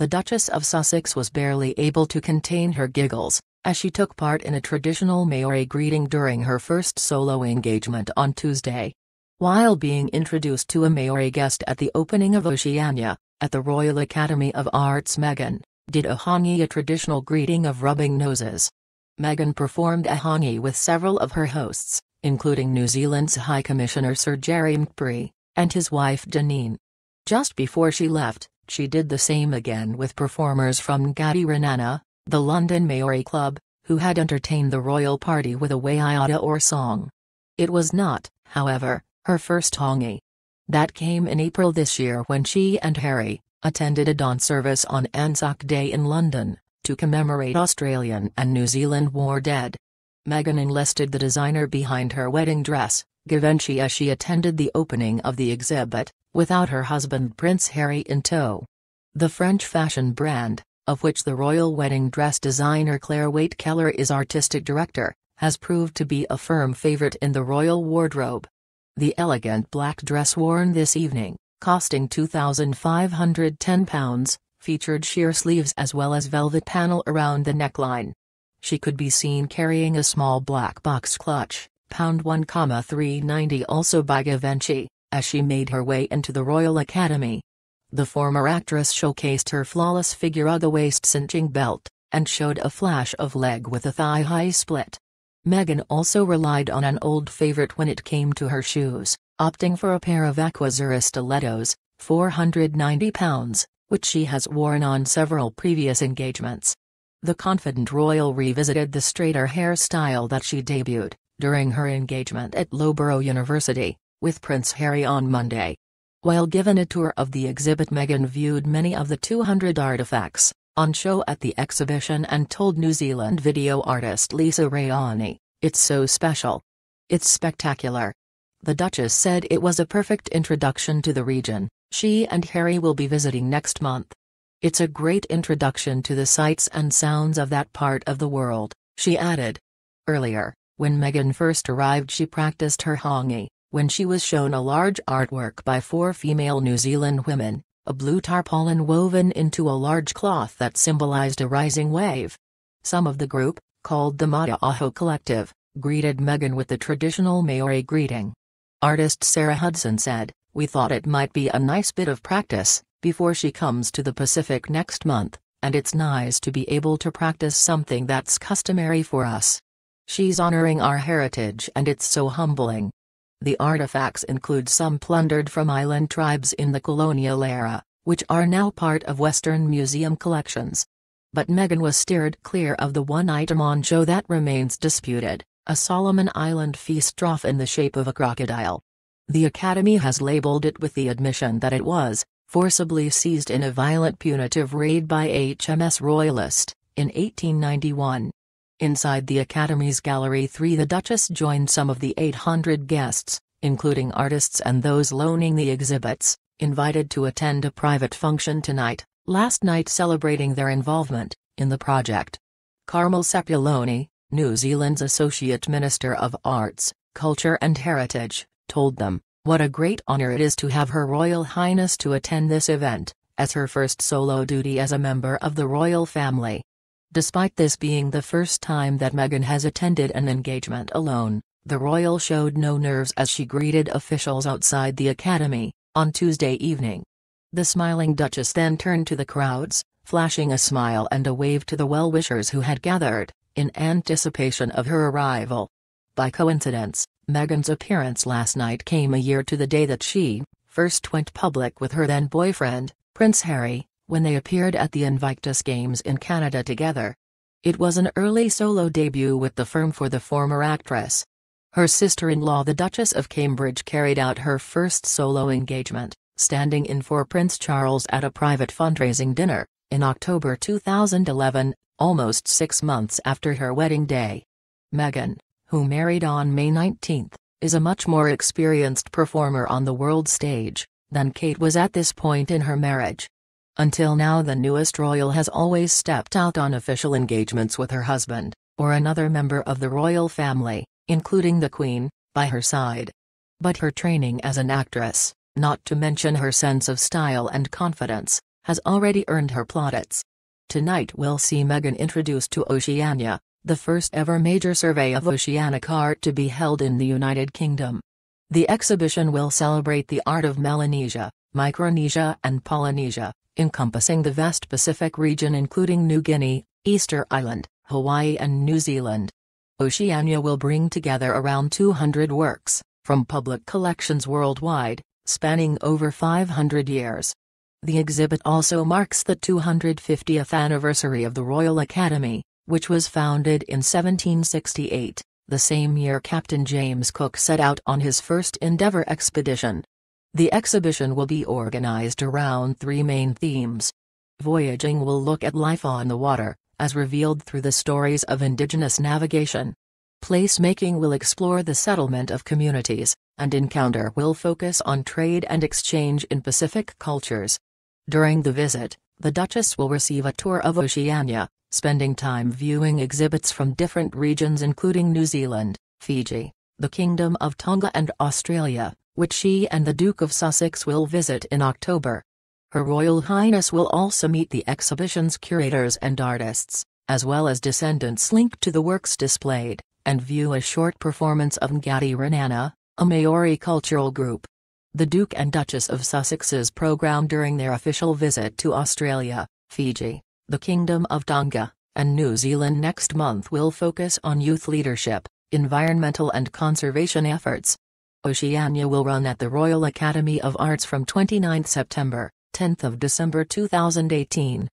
The Duchess of Sussex was barely able to contain her giggles, as she took part in a traditional Maori greeting during her first solo engagement on Tuesday. While being introduced to a Maori guest at the opening of Oceania, at the Royal Academy of Arts, Meghan did a Hongi, a traditional greeting of rubbing noses. Meghan performed a Hongi with several of her hosts, including New Zealand's High Commissioner Sir Jerry Mateparae, and his wife Janine. Just before she left, she did the same again with performers from Ngati Renana, the London Maori Club, who had entertained the royal party with a waiata or song. It was not, however, her first Hongi. That came in April this year when she and Harry attended a dawn service on Anzac Day in London, to commemorate Australian and New Zealand war dead. Meghan enlisted the designer behind her wedding dress, Givenchy, as she attended the opening of the exhibit, without her husband Prince Harry in tow. The French fashion brand, of which the royal wedding dress designer Claire Waite-Keller is artistic director, has proved to be a firm favorite in the royal wardrobe. The elegant black dress worn this evening, costing £2,510, featured sheer sleeves as well as velvet panel around the neckline. She could be seen carrying a small black box clutch, £1,390, also by Givenchy, as she made her way into the Royal Academy. The former actress showcased her flawless figure of the waist cinching belt, and showed a flash of leg with a thigh-high split. Meghan also relied on an old favorite when it came to her shoes, opting for a pair of Aquazzura stilettos, £490, which she has worn on several previous engagements. The confident royal revisited the straighter hairstyle that she debuted during her engagement at Loughborough University, with Prince Harry on Monday. While given a tour of the exhibit, Meghan viewed many of the 200 artifacts on show at the exhibition and told New Zealand video artist Lisa Rayani, "It's so special. It's spectacular." The Duchess said it was a perfect introduction to the region she and Harry will be visiting next month. "It's a great introduction to the sights and sounds of that part of the world," she added. Earlier, when Meghan first arrived, she practiced her Hongi, when she was shown a large artwork by 4 female New Zealand women, a blue tarpaulin woven into a large cloth that symbolized a rising wave. Some of the group, called the Mata'aho Collective, greeted Meghan with the traditional Maori greeting. Artist Sarah Hudson said, "We thought it might be a nice bit of practice before she comes to the Pacific next month, and it's nice to be able to practice something that's customary for us. She's honoring our heritage and it's so humbling." The artifacts include some plundered from island tribes in the colonial era, which are now part of Western Museum collections. But Meghan was steered clear of the one item on show that remains disputed, a Solomon Island feast trough in the shape of a crocodile. The Academy has labeled it with the admission that it was forcibly seized in a violent punitive raid by HMS Royalist, in 1891. Inside the Academy's Gallery 3, the Duchess joined some of the 800 guests, including artists and those loaning the exhibits, invited to attend a private function last night celebrating their involvement in the project. Carmel Sepuloni, New Zealand's Associate Minister of Arts, Culture and Heritage, told them, "What a great honor it is to have Her Royal Highness to attend this event, as her first solo duty as a member of the royal family." Despite this being the first time that Meghan has attended an engagement alone, the royal showed no nerves as she greeted officials outside the Academy on Tuesday evening. The smiling Duchess then turned to the crowds, flashing a smile and a wave to the well-wishers who had gathered in anticipation of her arrival. By coincidence, Meghan's appearance last night came a year to the day that she first went public with her then-boyfriend, Prince Harry, when they appeared at the Invictus Games in Canada together. It was an early solo debut with the firm for the former actress. Her sister-in-law, the Duchess of Cambridge, carried out her first solo engagement, standing in for Prince Charles at a private fundraising dinner, in October 2011, almost 6 months after her wedding day. Meghan, who married on May 19, is a much more experienced performer on the world stage than Kate was at this point in her marriage. Until now, the newest royal has always stepped out on official engagements with her husband, or another member of the royal family, including the Queen, by her side. But her training as an actress, not to mention her sense of style and confidence, has already earned her plaudits. Tonight we'll see Meghan introduced to Oceania, the first ever major survey of oceanic art to be held in the United Kingdom. The exhibition will celebrate the art of Melanesia, Micronesia and Polynesia, encompassing the vast Pacific region including New Guinea, Easter Island, Hawaii and New Zealand. Oceania will bring together around 200 works, from public collections worldwide, spanning over 500 years. The exhibit also marks the 250th anniversary of the Royal Academy, which was founded in 1768, the same year Captain James Cook set out on his first Endeavour expedition. The exhibition will be organized around three main themes. Voyaging will look at life on the water, as revealed through the stories of indigenous navigation. Placemaking will explore the settlement of communities, and Encounter will focus on trade and exchange in Pacific cultures. During the visit, the Duchess will receive a tour of Oceania, spending time viewing exhibits from different regions including New Zealand, Fiji, the Kingdom of Tonga and Australia, which she and the Duke of Sussex will visit in October. Her Royal Highness will also meet the exhibition's curators and artists, as well as descendants linked to the works displayed, and view a short performance of Ngati Ranana, a Maori cultural group. The Duke and Duchess of Sussex's program during their official visit to Australia, Fiji, the Kingdom of Tonga, and New Zealand next month will focus on youth leadership, environmental and conservation efforts. Oceania will run at the Royal Academy of Arts from 29 September, 10 December 2018.